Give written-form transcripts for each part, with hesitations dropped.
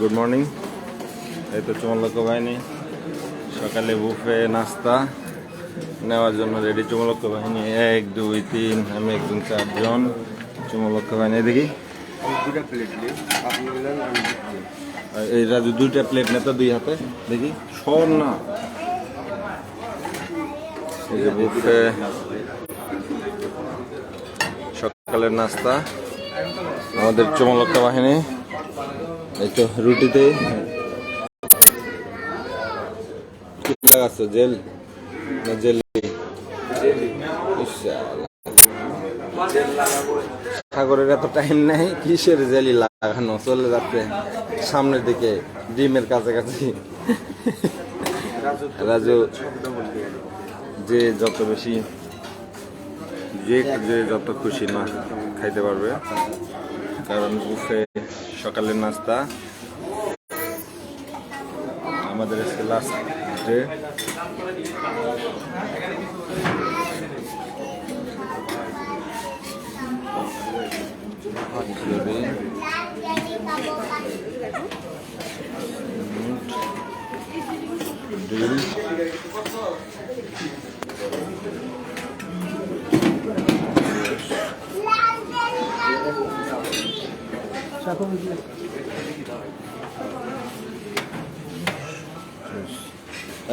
Good morning. এই তো চুমলক্ষ বাহিনী সকালে বুফে নাস্তা নেওয়ার জন্য রেডি। চুমলক্ষ বাহিনী 1 2 3 আমি একজন 4 জন চুমলক্ষ বাহিনী। দেখি এই রাজু 2টা প্লেট নেতা 2 হাতে দেখি সর না। এই যে বুফে সকালের নাস্তা আমাদের চুমলক্ষ বাহিনী। এই তো রুটিতে কি লাগাচ্ছে? জেল না জেলি? সাগরের এত টাইম নেই, কিসের জেলি লাগানো? চলে যাচ্ছে সামনের দিকে ডিমের কাছাকাছি। রাজু যে যত বেশি যে যত খুশি না খাইতে পারবে, কারণ বুফে সকালের নাস্তা আমাদের আজকে লাস্ট ডে।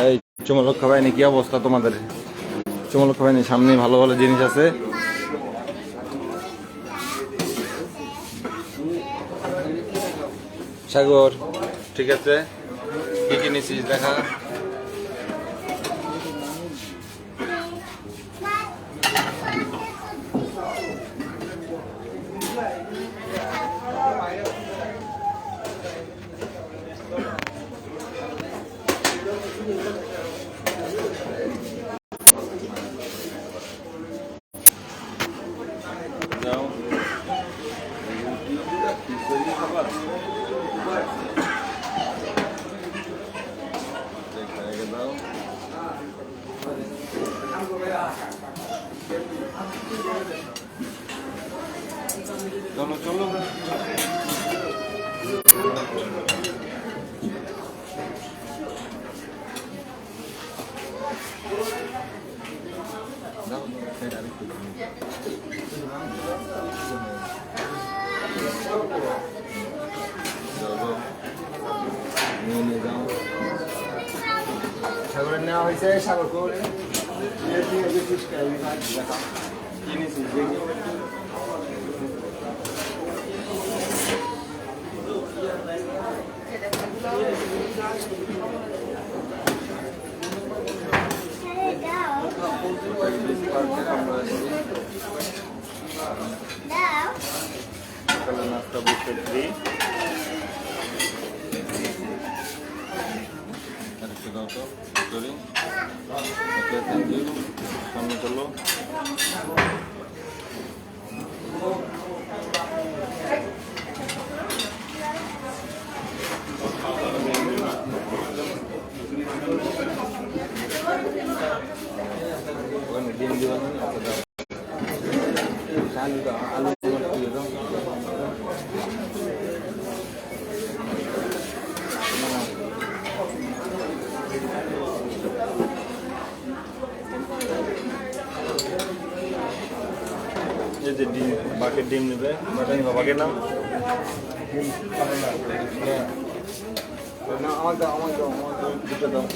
এই চুমলক্ষ বাহিনী কি অবস্থা তোমাদের? চুমলক্ষ বাহিনী সামনে ভালো ভালো জিনিস আছে। সাগর ঠিক আছে, কি কি নিছিস দেখা? চলো চলো সাগরের নেওয়া হয়েছে। সাগর করে নাস্তা বুঝতে ফ্রি। আরেকটু দাও তো করি। ওকে, থ্যাংক ইউ। সামনে চলো। ওখানে ডিম দিবা না? আলু দাও, আলু দিয়ে দাও। এই যে ডিম, বাকেট ডিম নেবে। বাটা নিবা, বাকেট নাও। আমার দাও, আমার দাও, আমার দাও, দুটো দাও।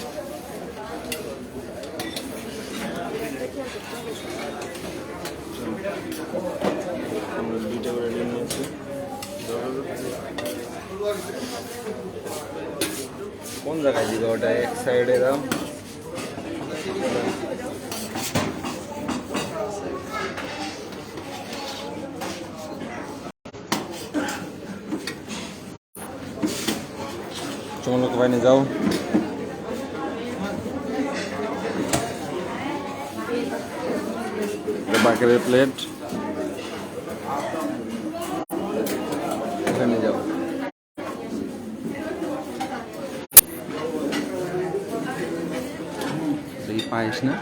আমরা 2টা করে ডিম নিয়েছি। কোন জায়গায় দিবে ওটা? এক সাইডে দাও। চুমলক্ষ বাহিনী যাও। বাকেরের প্লেট এখানে যাও। দেখি পাইস না?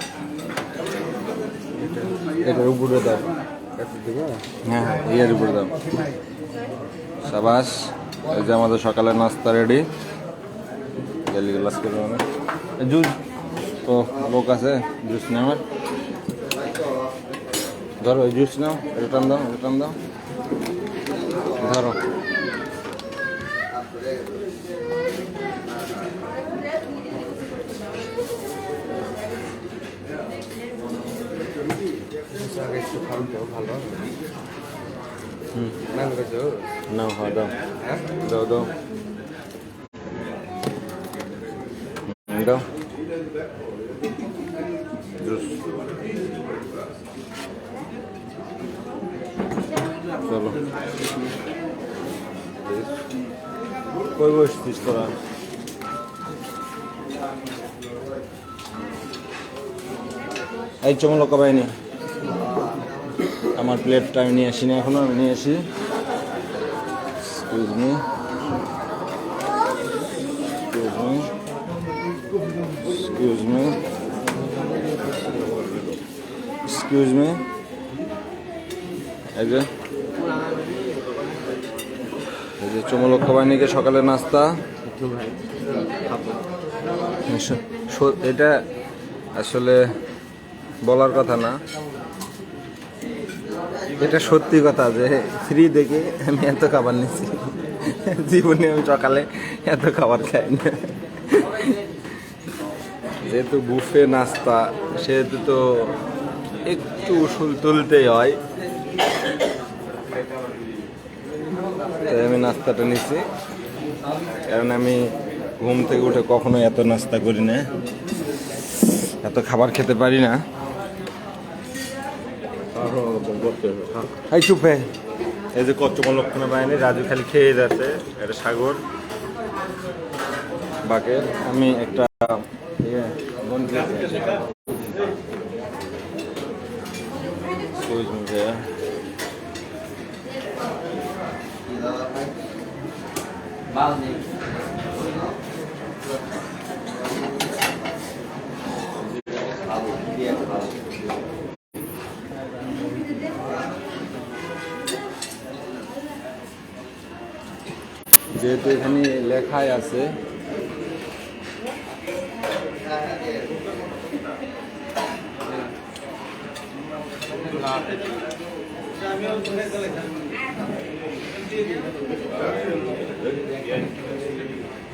এটার উপরে দাও। হ্যাঁ হ্যাঁ, এর উপরে দাও। সাবাস। এই যে আমাদের সকালের নাস্তা রেডি। গেলি গ্লাস করে জুস তো লোক আছে, জুস নেওয়ার। ধরো ওই জুস নাও, রিটার্ন দাও, রিটার্ন দাও, ধরো। নাও, হ্যাঁ দাও, দাও দাও দাও জুস। চলো, কই বসছিস তোরা? এই চমলকা বাইনি, আমার প্লেটটা আমি নিয়ে আসি না এখনো, আমি নিয়ে আসি। Excuse me, excuse me, excuse me. এই যে চমলকা বাহিনীকে সকালে নাস্তা। এটা আসলে বলার কথা না, এটা সত্যি কথা যে ফ্রি দেখে আমি এত খাবার নিচ্ছি। জীবনে আমি সকালে এত খাবার খাই না। যেহেতু বুফে নাস্তা, সেহেতু তো একটু উসুল তুলতেই হয়। তাই আমি নাস্তাটা নিচ্ছি, কারণ আমি ঘুম থেকে উঠে কখনো এত নাস্তা করি না, এত খাবার খেতে পারি না। এই চুপে, এই যে কচ্চমলক্ষণে বাহিনী রাজু খালি খেয়ে যাচ্ছে। এটা সাগর বাকের, আমি একটা যেহেতু এখানে লেখাই আছে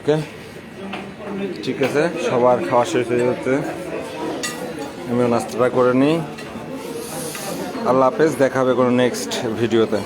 ওকে, ঠিক আছে, সবার খাওয়া শেষ হয়ে যাচ্ছে, আমিও নাস্তাটা করে নিই। আল্লাহ হাফেজ, দেখা হবে কোনো নেক্সট ভিডিওতে।